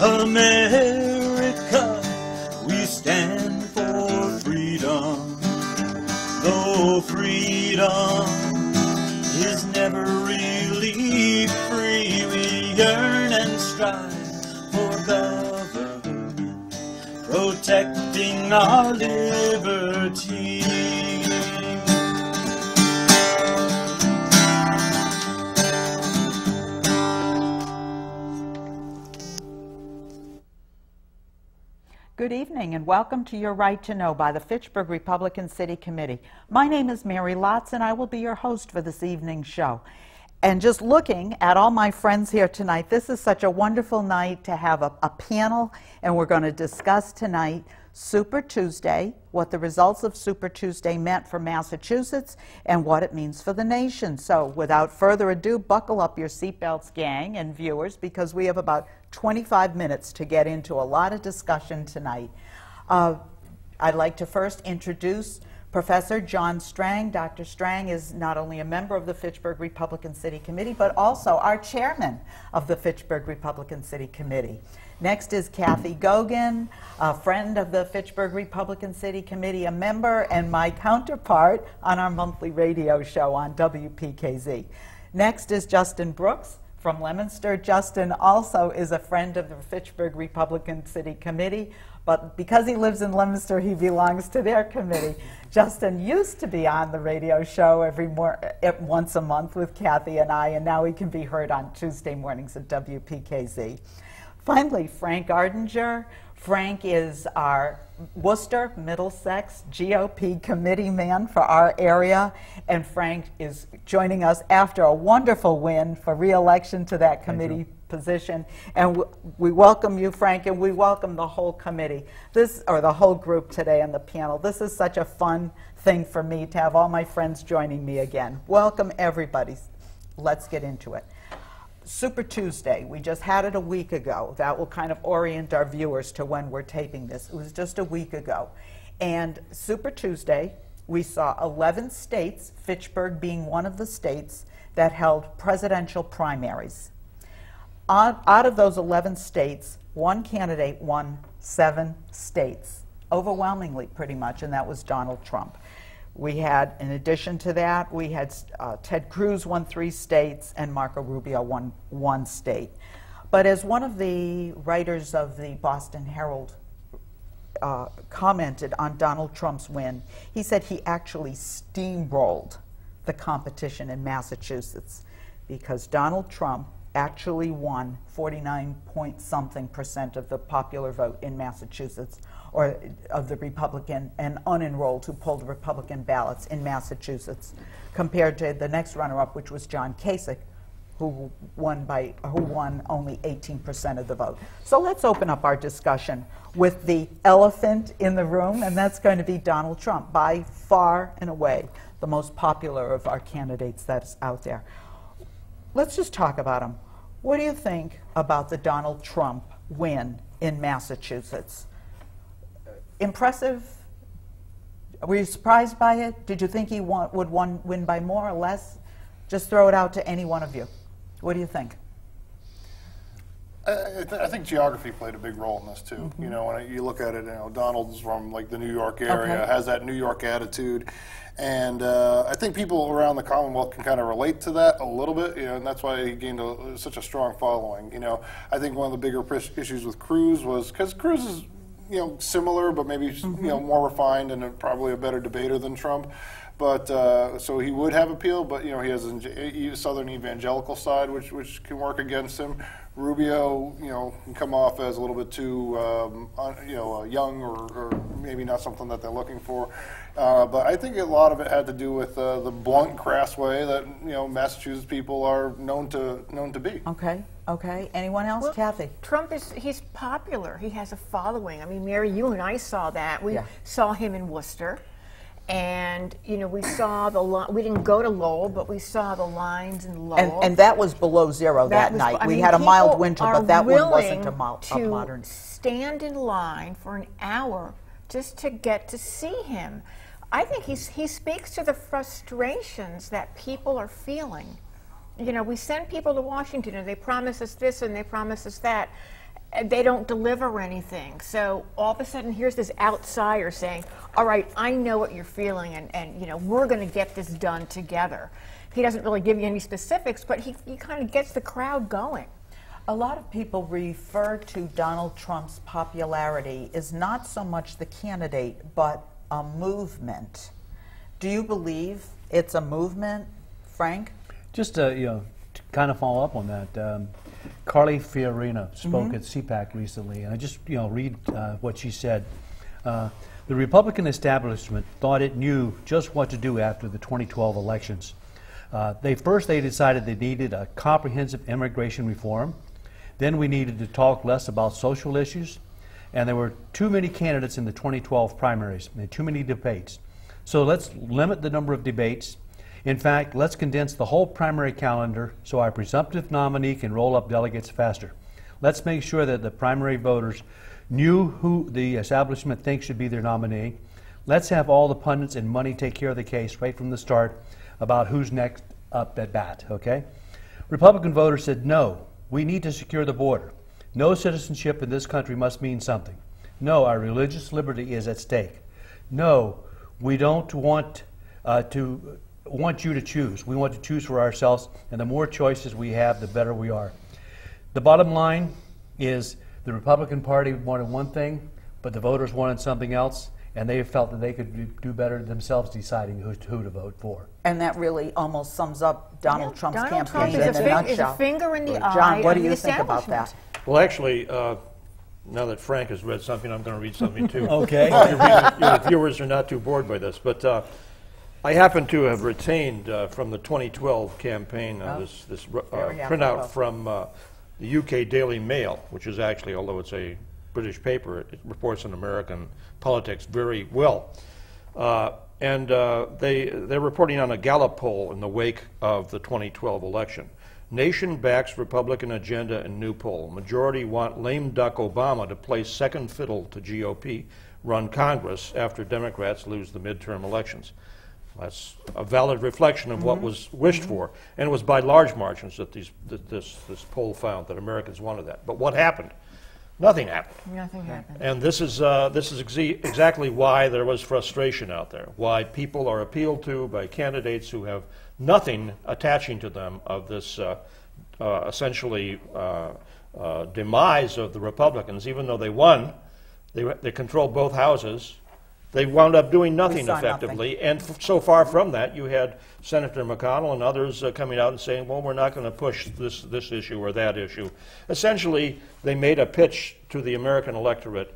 America, we stand for freedom. Though freedom is never really free, we yearn and strive for government protecting our liberty. Good evening and welcome to Your Right to Know by the Fitchburg Republican City Committee. My name is Mary Lotz and I will be your host for this evening's show. And just looking at all my friends here tonight, this is such a wonderful night to have a panel, and we're going to discuss tonight Super Tuesday, what the results of Super Tuesday meant for Massachusetts and what it means for the nation. So without further ado, buckle up your seatbelts, gang and viewers, because we have about 25 minutes to get into a lot of discussion tonight. I'd like to first introduce Professor John Strang. Dr. Strang is not only a member of the Fitchburg Republican City Committee, but also our chairman of the Fitchburg Republican City Committee. Next is Kathy Gogan, a friend of the Fitchburg Republican City Committee, a member, and my counterpart on our monthly radio show on WPKZ. Next is Justin Brooks from Leominster. Justin also is a friend of the Fitchburg Republican City Committee, but because he lives in Leominster, he belongs to their committee. Justin used to be on the radio show once a month with Kathy and I, and now he can be heard on Tuesday mornings at WPKZ. Finally, Frank Ardinger. Frank is our Worcester, Middlesex GOP committee man for our area, and Frank is joining us after a wonderful win for re-election to that committee position. And we welcome you, Frank, and we welcome the whole committee, the whole group today on the panel. This is such a fun thing for me to have all my friends joining me again. Welcome, everybody. Let's get into it. Super Tuesday, we just had it a week ago. That will kind of orient our viewers to when we're taping this. It was just a week ago. And Super Tuesday, we saw 11 states, Fitchburg being one of the states, that held presidential primaries. Out of those 11 states, one candidate won 7 states, overwhelmingly pretty much, and that was Donald Trump. We had, in addition to that, we had Ted Cruz won 3 states and Marco Rubio won 1 state. But as one of the writers of the Boston Herald commented on Donald Trump's win, he said he actually steamrolled the competition in Massachusetts because Donald Trump actually won 49-point-something% of the popular vote in Massachusetts, or of the Republican and unenrolled who pulled Republican ballots in Massachusetts, compared to the next runner-up, which was John Kasich, who won only 18% of the vote. So let's open up our discussion with the elephant in the room, and that's going to be Donald Trump, by far and away the most popular of our candidates that's out there. Let's just talk about him. What do you think about the Donald Trump win in Massachusetts? Impressive? Were you surprised by it? Did you think he would win by more or less? Just throw it out to any one of you. What do you think? I think geography played a big role in this too. Mm-hmm. You know, when you look at it, you know, Donald's from like the New York area, has that New York attitude, and I think people around the Commonwealth can kind of relate to that a little bit. You know, and that's why he gained such a strong following. You know, I think one of the bigger issues with Cruz was because Cruz is, you know, similar, but maybe you know, more refined and probably a better debater than Trump. But so he would have appeal, but you know, he has a Southern evangelical side, which can work against him. Rubio, you know, can come off as a little bit too, you know, young or maybe not something that they're looking for. But I think a lot of it had to do with the blunt, crass way that, you know, Massachusetts people are known to be. Okay. Okay. Anyone else? Well, Kathy? Trump he's popular. He has a following. I mean, Mary, you and I saw that. We saw him in Worcester. And, you know, we saw we didn't go to Lowell, but we saw the lines in Lowell. And that was below zero that night. We had a mild winter, but that one wasn't a modern. Stand in line for an hour just to get to see him. I think he speaks to the frustrations that people are feeling. You know, we send people to Washington and they promise us this and they promise us that. they don't deliver anything. So all of a sudden, here's this outsider saying, all right, I know what you're feeling, and you know, we're going to get this done together. He doesn't really give you any specifics, but he kind of gets the crowd going. A lot of people refer to Donald Trump's popularity as not so much the candidate, but a movement. Do you believe it's a movement, Frank? Just you know, to kind of follow up on that, Carly Fiorina spoke at CPAC recently, and I just read what she said. The Republican establishment thought it knew just what to do after the 2012 elections. They decided they needed a comprehensive immigration reform. Then we needed to talk less about social issues, and there were too many candidates in the 2012 primaries and too many debates. So let's limit the number of debates. In fact, let's condense the whole primary calendar so our presumptive nominee can roll up delegates faster. Let's make sure that the primary voters knew who the establishment thinks should be their nominee. Let's have all the pundits and money take care of the case right from the start about who's next up at bat, okay? Republican voters said, no, we need to secure the border. No citizenship in this country must mean something. No, our religious liberty is at stake. No, we don't want you to choose. We want to choose for ourselves, and the more choices we have, the better we are. The bottom line is the Republican Party wanted one thing, but the voters wanted something else, and they felt that they could do better themselves deciding who to vote for. And that really almost sums up Donald Trump's Donald campaign Trump in a nutshell. is a finger in the eye. John, what of do the you think about that? establishment. Well, actually, now that Frank has read something, I'm going to read something too. Okay. Your viewers are not too bored by this, but I happen to have retained from the 2012 campaign this printout from the UK Daily Mail, which is actually, although it's a British paper, it reports on American politics very well. And they're reporting on a Gallup poll in the wake of the 2012 election. Nation backs Republican agenda in new poll. Majority want lame duck Obama to play second fiddle to GOP-run Congress after Democrats lose the midterm elections. That's a valid reflection of what was wished for, and it was by large margins that this poll found that Americans wanted that. But what happened? Nothing happened. Nothing happened. And this is exactly why there was frustration out there, why people are appealed to by candidates who have nothing attaching to them of this essentially demise of the Republicans. Even though they won, they controlled both houses, they wound up doing nothing effectively. Nothing. And so far from that, you had Senator McConnell and others coming out and saying, well, we're not going to push this issue or that issue. Essentially, they made a pitch to the American electorate.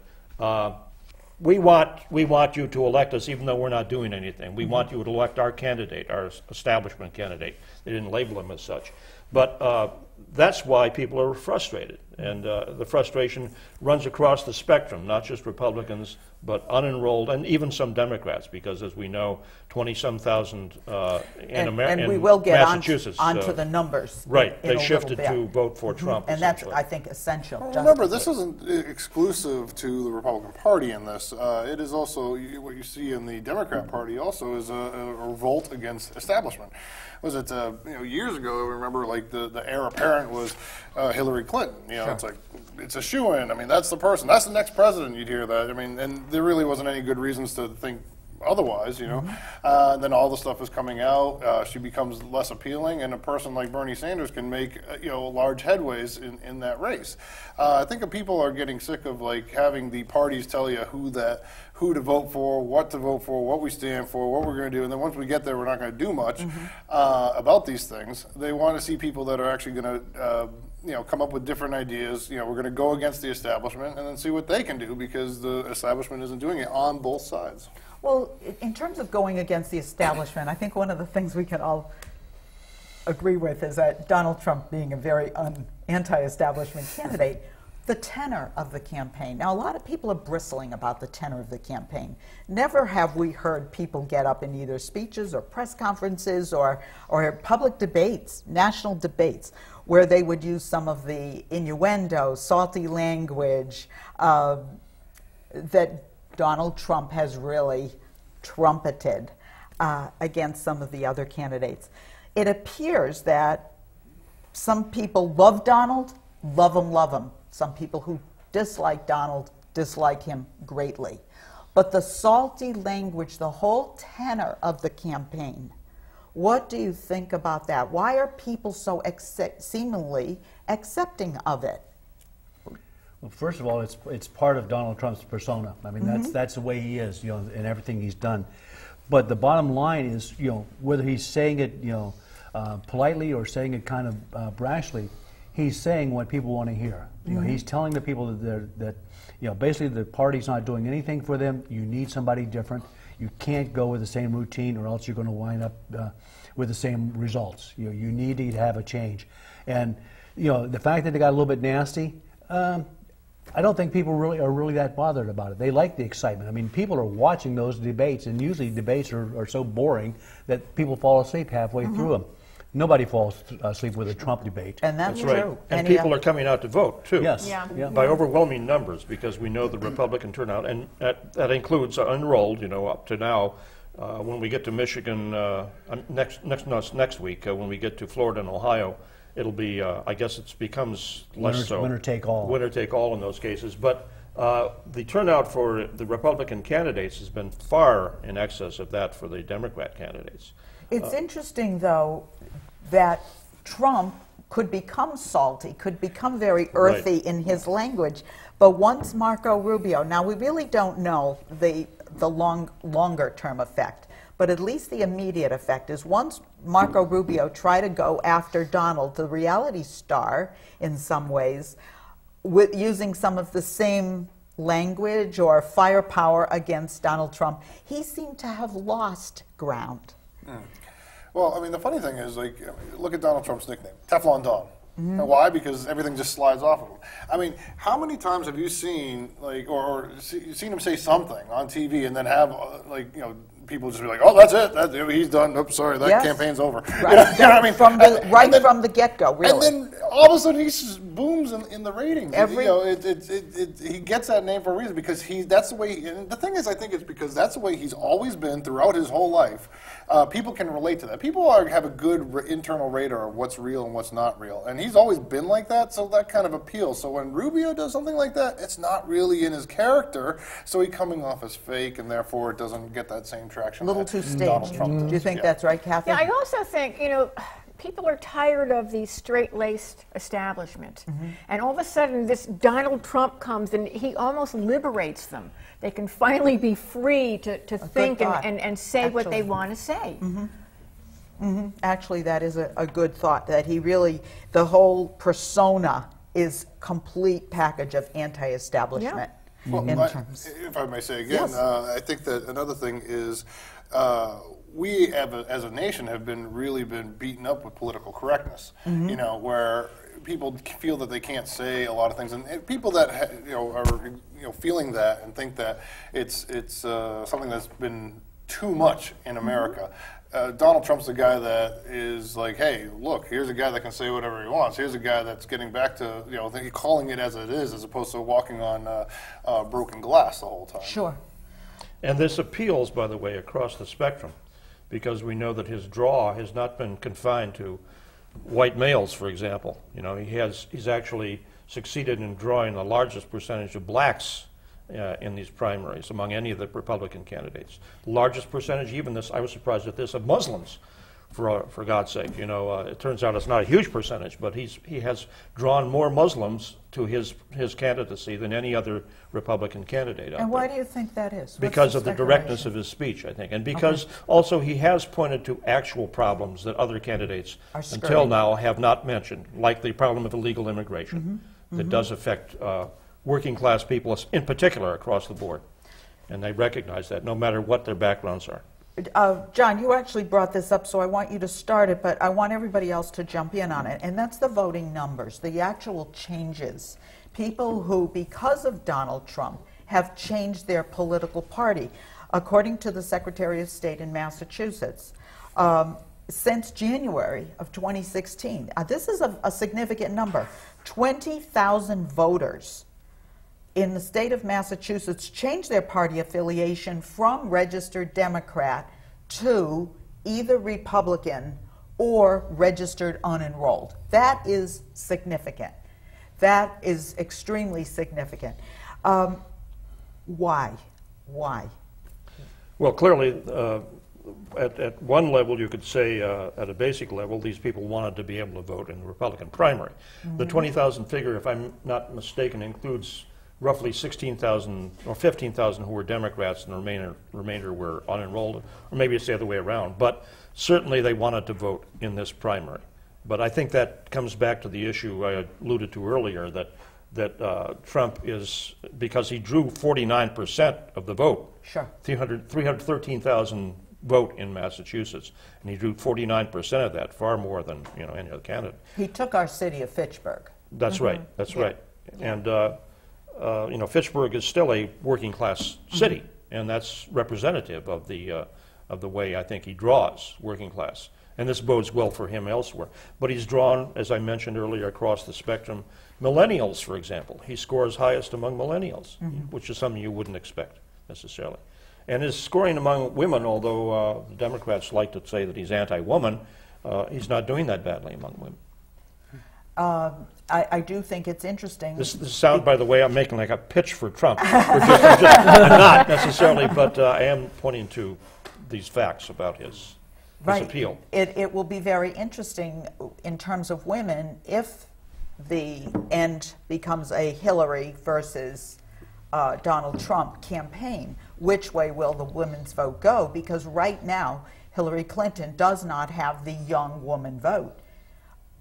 We want you to elect us even though we're not doing anything. We want you to elect our candidate, our establishment candidate. They didn't label him as such. But that's why people are frustrated. And the frustration runs across the spectrum, not just Republicans, but unenrolled, and even some Democrats, because as we know, 20-some thousand and we will get Massachusetts. onto the numbers. Right. in They a shifted little bit. to vote for Trump. And that's, I think, essential. Well, remember, this isn't exclusive to the Republican Party in this. It is also, what you see in the Democrat Party also is a revolt against establishment. Was it years ago? I remember like the heir apparent was Hillary Clinton. It's like it's a shoo-in. I mean, that's the person. That's the next president. You'd hear that. I mean, and there really wasn't any good reasons to think otherwise. Then all the stuff is coming out. She becomes less appealing, and a person like Bernie Sanders can make large headways in that race. I think people are getting sick of like having the parties tell you who to vote for, what to vote for, what we stand for, what we're going to do, and then once we get there, we're not going to do much about these things. They want to see people that are actually going to come up with different ideas. We're going to go against the establishment and then see what they can do, because the establishment isn't doing it on both sides. Well, in terms of going against the establishment, I think one of the things we can all agree with is that Donald Trump, being a very anti-establishment candidate, the tenor of the campaign. Now, a lot of people are bristling about the tenor of the campaign. Never have we heard people get up in either speeches or press conferences or public debates, national debates, where they would use some of the innuendo, salty language that Donald Trump has really trumpeted against some of the other candidates. It appears that some people love Donald, love him, Some people who dislike Donald dislike him greatly. But the salty language, the whole tenor of the campaign, what do you think about that? Why are people so seemingly accepting of it? Well, first of all, it's part of Donald Trump's persona. I mean, that's the way he is, in everything he's done. But the bottom line is, whether he's saying it, politely or saying it kind of brashly, he's saying what people want to hear. He's telling the people that basically the party's not doing anything for them. You need somebody different. You can't go with the same routine, or else you're going to wind up with the same results. You need to have a change. And the fact that they got a little bit nasty, I don't think people are really that bothered about it. They like the excitement. I mean, people are watching those debates, and usually debates are so boring that people fall asleep halfway through them. Nobody falls asleep with a Trump debate. And that's right. true. And people are coming out to vote, too. Yes. Yeah. By overwhelming numbers, because we know the Republican turnout, and that includes unenrolled, up to now. When we get to Michigan next week, when we get to Florida and Ohio, it'll be, I guess it becomes less so. Winner take all. Winner take all in those cases. But the turnout for the Republican candidates has been far in excess of that for the Democrat candidates. It's interesting, though, that Trump could become salty, could become very earthy in his language. But once Marco Rubio, now we really don't know the longer term effect, but at least the immediate effect is once Marco Rubio tried to go after Donald, the reality star, in some ways, with using some of the same language or firepower against Donald Trump, he seemed to have lost ground. Well, I mean, the funny thing is, look at Donald Trump's nickname, Teflon Don. And why? Because everything just slides off of him. I mean, how many times have you seen, or seen him say something on TV and then have, people just be like, "Oh, that's it. He's done. Oops, sorry, that campaign's over." Right. I mean, from the get-go, really. And then all of a sudden he just booms in the ratings. He gets that name for a reason because that's the way. And the thing is, I think it's because that's the way he's always been throughout his whole life. People can relate to that. People have a good internal radar of what's real and what's not real, and he's always been like that. So that kind of appeals. So when Rubio does something like that, it's not really in his character. So he's coming off as fake, and therefore it doesn't get that same traction. A little too staged. Donald Trump does. Do you think that's right, Kathy? Yeah, I also think, people are tired of the straight-laced establishment. And all of a sudden, this Donald Trump comes and he almost liberates them. They can finally be free to think and say what they want to say. Actually, that is a good thought, that he really, the whole persona is complete package of anti-establishment. Well, if I may say again, I think that another thing is we as a nation have really been beaten up with political correctness, where people feel that they can't say a lot of things, and people that are feeling that and think that it's something that's been too much in America. Donald Trump's the guy that is like, hey, look, here's a guy that can say whatever he wants. Here's a guy that's getting back to, calling it as it is, as opposed to walking on broken glass the whole time. Sure. And this appeals, by the way, across the spectrum, because we know that his draw has not been confined to white males, for example. He's actually succeeded in drawing the largest percentage of blacks in these primaries among any of the Republican candidates. Largest percentage, even this, I was surprised at this, of Muslims, for God's sake. It turns out it's not a huge percentage, but he has drawn more Muslims to his candidacy than any other Republican candidate out there. And why do you think that is? Because of the directness of his speech, I think. And because also he has pointed to actual problems that other candidates until now have not mentioned, like the problem of illegal immigration that does affect working class people in particular across the board. And they recognize that no matter what their backgrounds are. John, you actually brought this up, so I want you to start it, but I want everybody else to jump in on it. And that's the voting numbers, the actual changes. People who, because of Donald Trump, have changed their political party. According to the Secretary of State in Massachusetts, since January of 2016, this is a significant number, 20,000 voters in the state of Massachusetts changed their party affiliation from registered Democrat to either Republican or registered unenrolled. That is significant. That is extremely significant. Why? Why? Well, clearly, at one level, you could say, at a basic level, these people wanted to be able to vote in the Republican primary. The 20,000 figure, if I'm not mistaken, includes roughly 16,000 or 15,000 who were Democrats, and the remainder were unenrolled, or maybe it's the other way around. But certainly they wanted to vote in this primary. But I think that comes back to the issue I alluded to earlier, that Trump is, because he drew 49% of the vote, Sure. 313,000 vote in Massachusetts, and he drew 49% of that, far more than any other candidate. He took our city of Fitchburg. That's right. That's right. And Fitchburg is still a working class city, and that's representative of the way I think he draws working class. And this bodes well for him elsewhere. But he's drawn, as I mentioned earlier, across the spectrum. Millennials, for example, he scores highest among millennials, which is something you wouldn't expect necessarily. And his scoring among women, although the Democrats like to say that he's anti-woman, he's not doing that badly among women. I do think it's interesting. This sound, by the way, I'm making like a pitch for Trump. I'm not necessarily, but I am pointing to these facts about his appeal. It will be very interesting in terms of women if the end becomes a Hillary versus Donald Trump campaign. Which way will the women's vote go? Because right now, Hillary Clinton does not have the young woman vote.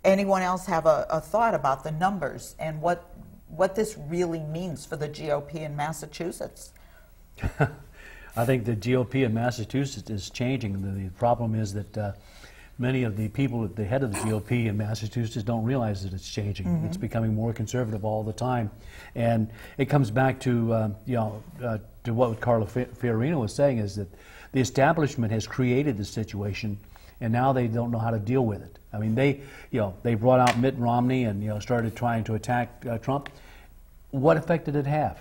Anyone else have a thought about the numbers and what this really means for the GOP in Massachusetts? I think the GOP in Massachusetts is changing. The problem is that many of the people at the head of the GOP in Massachusetts don't realize that it's changing. It's becoming more conservative all the time, and it comes back to to what Carla Fiorina was saying, is that the establishment has created the situation, and now they don't know how to deal with it. I mean, they brought out Mitt Romney and started trying to attack Trump. What effect did it have?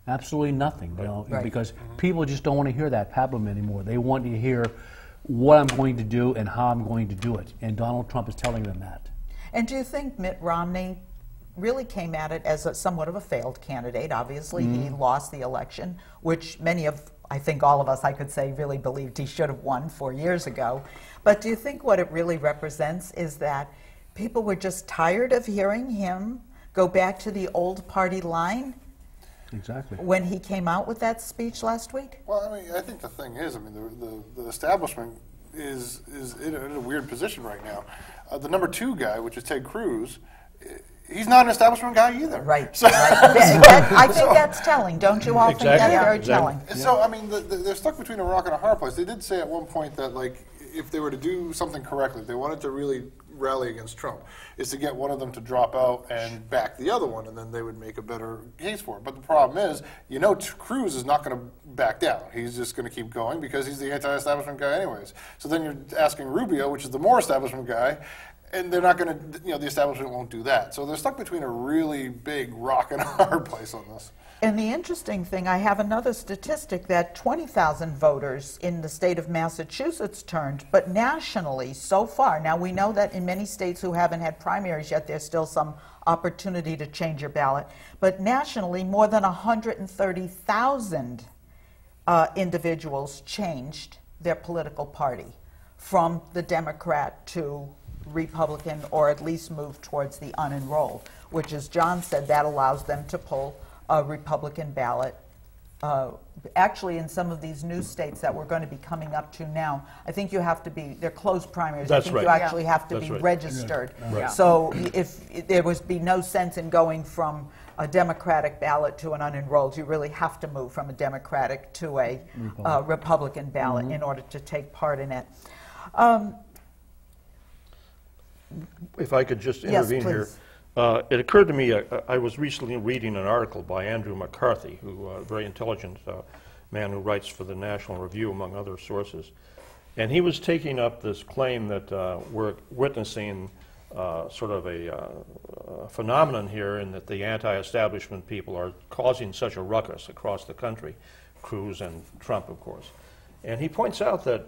Absolutely nothing, because people just don't want to hear that pablum anymore. They want to hear what I'm going to do and how I'm going to do it, and Donald Trump is telling them that. And do you think Mitt Romney really came at it as somewhat of a failed candidate? Obviously, he lost the election, which I think all of us, I could say, really believed he should have won 4 years ago. But do you think what it really represents is that people were just tired of hearing him go back to the old party line? Exactly. When he came out with that speech last week? Well, I mean, I think the thing is, the establishment is in a weird position right now. The number 2 guy, which is Ted Cruz, he's not an establishment guy either. Right. So, I think that's telling. Don't you all think that's very telling? So, I mean, they're stuck between a rock and a hard place. They did say at one point that, like, if they were to do something correctly, if they wanted to really rally against Trump, is to get one of them to drop out and back the other one, and then they would make a better case for it. But the problem is, Cruz is not going to back down. He's just going to keep going because he's the anti-establishment guy anyways. So then you're asking Rubio, which is the more establishment guy, and they're not going to, the establishment won't do that. So they're stuck between a really big rock and a hard place on this. And the interesting thing, I have another statistic that 20,000 voters in the state of Massachusetts turned, but nationally so far, now we know that in many states who haven't had primaries yet, there's still some opportunity to change your ballot, but nationally more than 130,000 individuals changed their political party from the Democrat to Republican, or at least moved towards the unenrolled, which, as John said, that allows them to pull a Republican ballot. Actually, in some of these new states that we're going to be coming up to now, I think you have to be, they're closed primaries. That's I think right. You actually have to be registered. Yeah. Right. So if there would be no sense in going from a Democratic ballot to an unenrolled, you really have to move from a Democratic to a Republican ballot in order to take part in it. If I could just intervene here. It occurred to me, I was recently reading an article by Andrew McCarthy, who a very intelligent man who writes for the National Review, among other sources. And he was taking up this claim that we're witnessing sort of a phenomenon here, in that the anti-establishment people are causing such a ruckus across the country, Cruz and Trump, of course. And he points out that,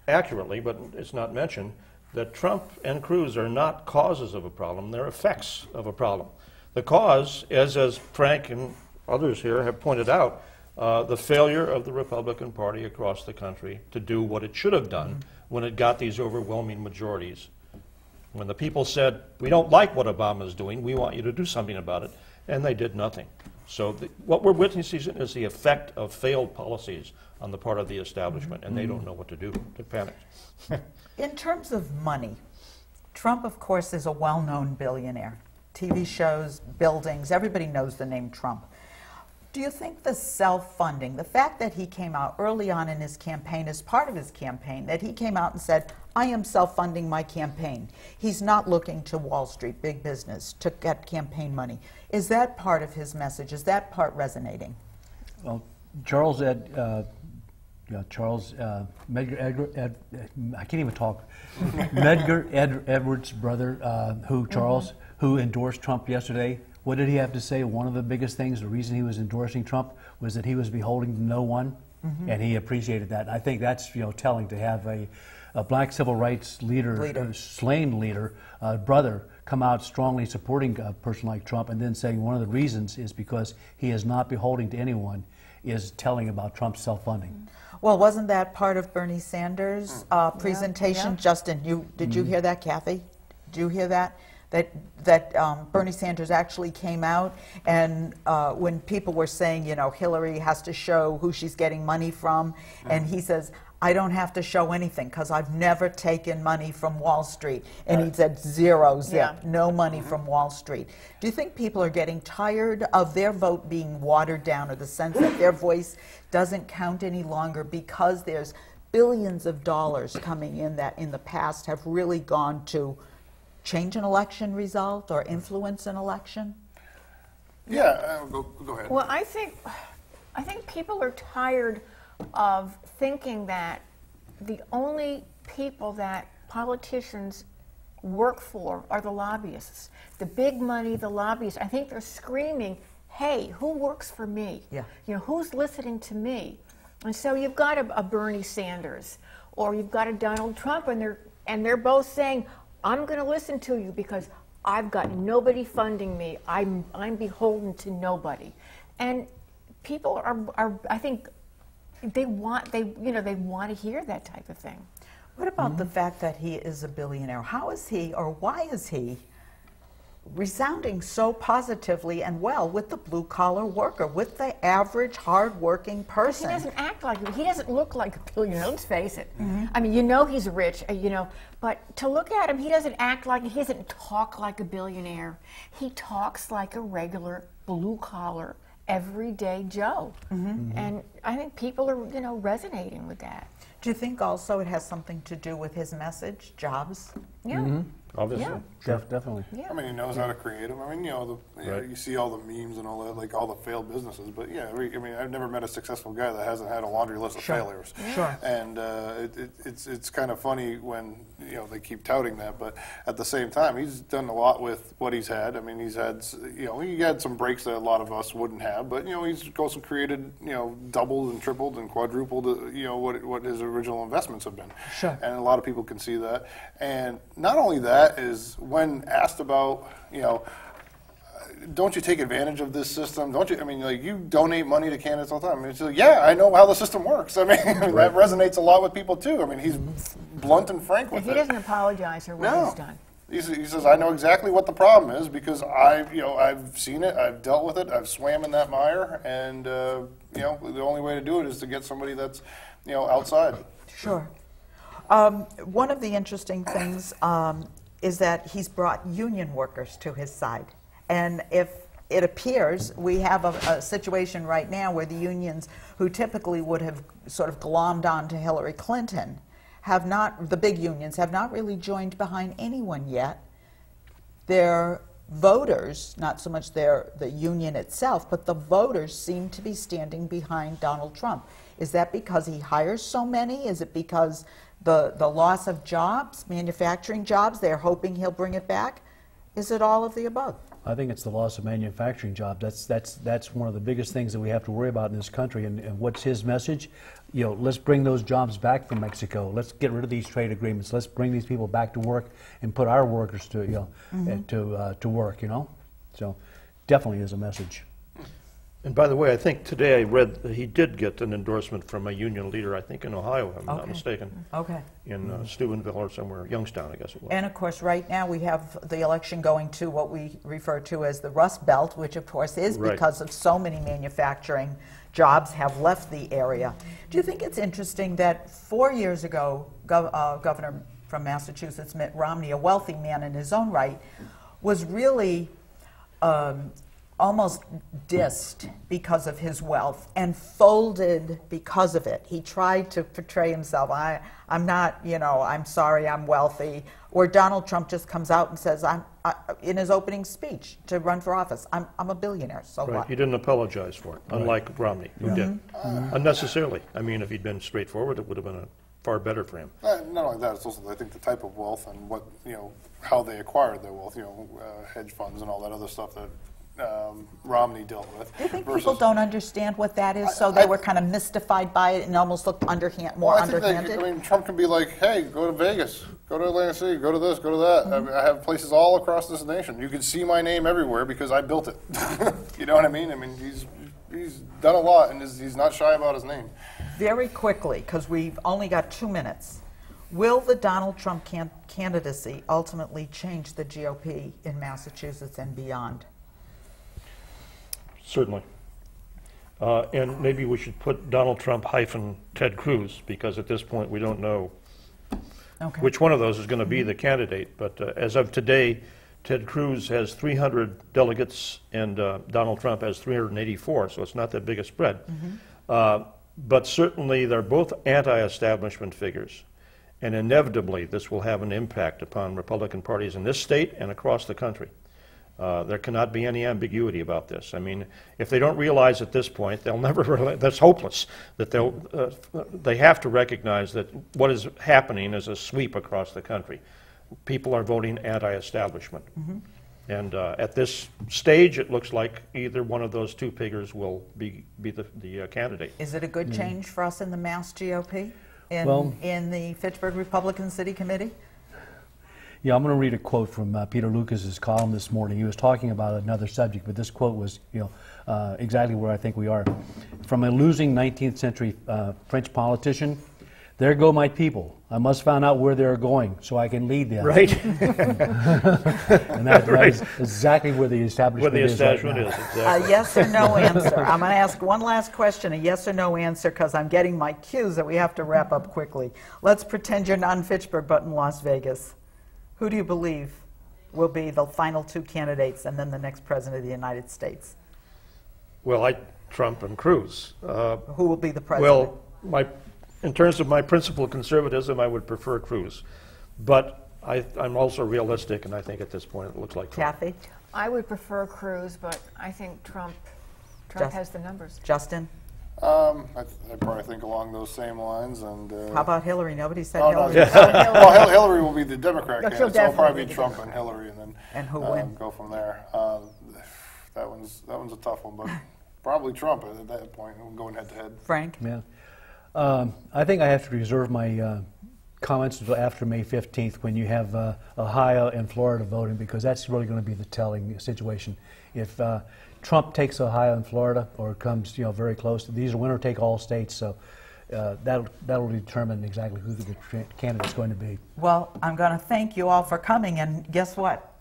accurately, but it's not mentioned, that Trump and Cruz are not causes of a problem, they're effects of a problem. The cause, as Frank and others here have pointed out, the failure of the Republican Party across the country to do what it should have done when it got these overwhelming majorities. When the people said, we don't like what Obama is doing, we want you to do something about it, and they did nothing. So what we're witnessing is the effect of failed policies on the part of the establishment, and they don't know what to do. They're panicked. In terms of money, Trump, of course, is a well-known billionaire. TV shows, buildings, everybody knows the name Trump. Do you think the self-funding, the fact that he came out early on in his campaign, as part of his campaign, that he came out and said, I am self-funding my campaign. He's not looking to Wall Street, big business, to get campaign money. Is that part of his message? Is that part resonating? Well, Charles Medgar I can't even talk. Medgar Edwards' brother, who endorsed Trump yesterday. What did he have to say? One of the biggest things, the reason he was endorsing Trump was that he was beholden to no one, and he appreciated that. I think that's telling to have a black civil rights leader. Slain leader, brother, come out strongly supporting a person like Trump, and then saying one of the reasons is because he is not beholden to anyone, is telling about Trump's self-funding. Well, wasn't that part of Bernie Sanders' presentation? Yeah. Justin, did you hear that, Kathy? Did you hear that? That Bernie Sanders actually came out, and when people were saying, Hillary has to show who she's getting money from, and he says, I don't have to show anything because I've never taken money from Wall Street. And he said zero, zip, no money from Wall Street. Do you think people are getting tired of their vote being watered down, or the sense that their voice doesn't count any longer because there's billions of dollars coming in that in the past have really gone to change an election result or influence an election? Yeah, go ahead. Well, I think people are tired of thinking that the only people that politicians work for are the lobbyists. The big money, the lobbyists. I think they're screaming, hey, who works for me? Yeah. Who's listening to me? And so you've got a Bernie Sanders, or you've got a Donald Trump, and they're both saying, I'm going to listen to you because I've got nobody funding me. I'm beholden to nobody. And people are I think they want to hear that type of thing. What about the fact that he is a billionaire? How is he, or why is he, resounding so positively and well with the blue-collar worker, with the average, hard-working person? He doesn't act like it. He doesn't look like a billionaire. Let's face it. I mean, he's rich, but to look at him, he doesn't act like, he doesn't talk like a billionaire. He talks like a regular blue-collar, everyday Joe. And I think people are, resonating with that. Do you think also it has something to do with his message, jobs? Yeah. Obviously. Yeah. Definitely. Yeah. I mean, he knows how to create them. I mean, you see all the memes and all that, like all the failed businesses. But yeah, I mean, I've never met a successful guy that hasn't had a laundry list of failures. Sure. And it's kind of funny when they keep touting that, but at the same time, he's done a lot with what he's had. I mean, he's had he had some breaks that a lot of us wouldn't have, but he's also created doubled and tripled and quadrupled what his original investments have been. Sure. And a lot of people can see that. And not only that, is when asked about, don't you take advantage of this system? Don't you? I mean, you donate money to candidates all the time. It's like, yeah, I know how the system works. I mean, that resonates a lot with people too. I mean, he's blunt and frank with it. He doesn't apologize for what he's done. He says, I know exactly what the problem is because I've seen it, I've dealt with it, I've swam in that mire, and the only way to do it is to get somebody that's outside. Sure. One of the interesting things is that he's brought union workers to his side. And if it appears we have a situation right now where the unions, who typically would have sort of glommed on to Hillary Clinton, the big unions have not really joined behind anyone yet. Their voters, not so much the union itself, but the voters seem to be standing behind Donald Trump. Is that because he hires so many? Is it because the loss of jobs, manufacturing jobs, they're hoping he'll bring it back? Is it all of the above? I think it's the loss of manufacturing jobs. That's one of the biggest things that we have to worry about in this country. And what's his message? Let's bring those jobs back from Mexico. Let's get rid of these trade agreements. Let's bring these people back to work and put our workers to to work. So definitely is a message. And by the way, I think today I read that he did get an endorsement from a union leader, I think in Ohio, if I'm not mistaken. Okay. In Steubenville or somewhere, Youngstown, I guess it was. And of course, right now we have the election going to what we refer to as the Rust Belt, which of course is because of so many manufacturing jobs have left the area. Do you think it's interesting that 4 years ago, Governor from Massachusetts, Mitt Romney, a wealthy man in his own right, was really almost dissed because of his wealth and folded because of it. He tried to portray himself, I'm not, you know, I'm sorry, I'm wealthy. Or Donald Trump just comes out and says, in his opening speech to run for office, I'm a billionaire, so what? He didn't apologize for it, unlike Romney, who did. Unnecessarily. I mean, if he'd been straightforward, it would have been far better for him. Not only that, it's also, I think, the type of wealth and what, you know, how they acquired their wealth, you know, hedge funds and all that other stuff that Romney dealt with. Do you think people don't understand what that is, so they were kind of mystified by it and almost looked more underhanded? I mean, Trump can be like, hey, go to Vegas, go to Atlantic City, go to this, go to that. I mean, I have places all across this nation. You can see my name everywhere because I built it. You know what I mean? I mean, he's done a lot, and he's not shy about his name. Very quickly, because we've only got 2 minutes, will the Donald Trump candidacy ultimately change the GOP in Massachusetts and beyond? Certainly. And maybe we should put Donald Trump hyphen Ted Cruz, because at this point we don't know which one of those is going to be the candidate. But as of today, Ted Cruz has 300 delegates and Donald Trump has 384, so it's not that big a spread. But certainly they're both anti-establishment figures. And inevitably this will have an impact upon Republican parties in this state and across the country. There cannot be any ambiguity about this. I mean, if they don't realize at this point, they'll never. That's hopeless. That they have to recognize that what is happening is a sweep across the country. People are voting anti-establishment, and at this stage, it looks like either one of those two figures will be the candidate. Is it a good change for us in the Mass GOP, in the Fitchburg Republican City Committee? Yeah, I'm going to read a quote from Peter Lucas's column this morning. He was talking about another subject, but this quote was, exactly where I think we are. From a losing 19th century French politician, "There go my people. I must find out where they're going so I can lead them." Right. And that is exactly where the establishment is. Exactly. A yes or no answer. I'm going to ask one last question, a yes or no answer, because I'm getting my cues that we have to wrap up quickly. Let's pretend you're not in Fitchburg but in Las Vegas. Who do you believe will be the final two candidates and then the next president of the United States? Well, Trump and Cruz. Who will be the president? Well, in terms of my principal conservatism, I would prefer Cruz. But I'm also realistic, and I think at this point it looks like Trump. Kathy? I would prefer Cruz, but I think Trump has the numbers. Justin? I probably think along those same lines. And how about Hillary? Nobody said Hillary. Hillary. Well, Hillary will be the Democrat candidate, so it'll probably be Trump and Hillary, and then who win? Go from there. That one's a tough one, but probably Trump at that point, going head to head. Frank? Yeah. I think I have to reserve my comments until after May 15th, when you have Ohio and Florida voting, because that's really going to be the telling situation. If Trump takes Ohio and Florida, or comes very close, these are winner-take-all states, so that'll determine exactly who the candidate's going to be. Well, I'm going to thank you all for coming, and guess what?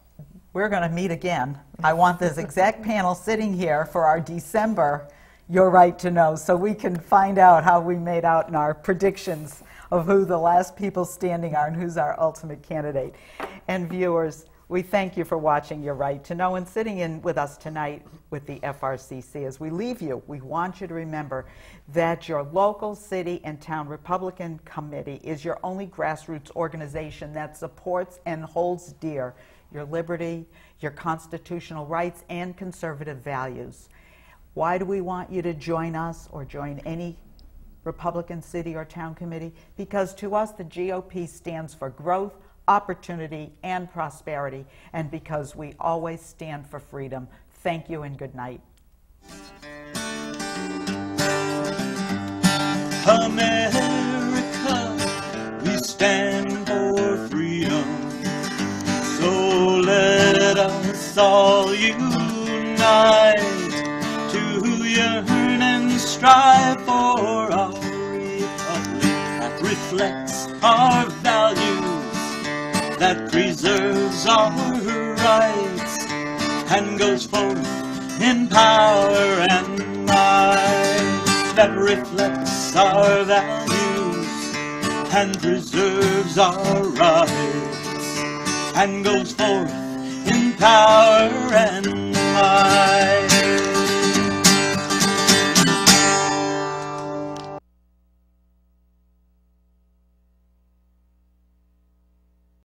We're going to meet again. I want this exact panel sitting here for our December Your Right to Know, so we can find out how we made out in our predictions of who the last people standing are and who's our ultimate candidate. And viewers, we thank you for watching Your Right to Know and sitting in with us tonight with the FRCC. As we leave you, we want you to remember that your local city and town Republican committee is your only grassroots organization that supports and holds dear your liberty, your constitutional rights, and conservative values. Why do we want you to join us or join any Republican city or town committee? Because to us, the GOP stands for growth, opportunity, and prosperity, and because we always stand for freedom. Thank you and good night. America, we stand for freedom. So let us all unite unite to yearn and strive for our republic that reflects our values, that preserves our rights, and goes forth in power and might, that reflects our values and preserves our rights, and goes forth in power and might.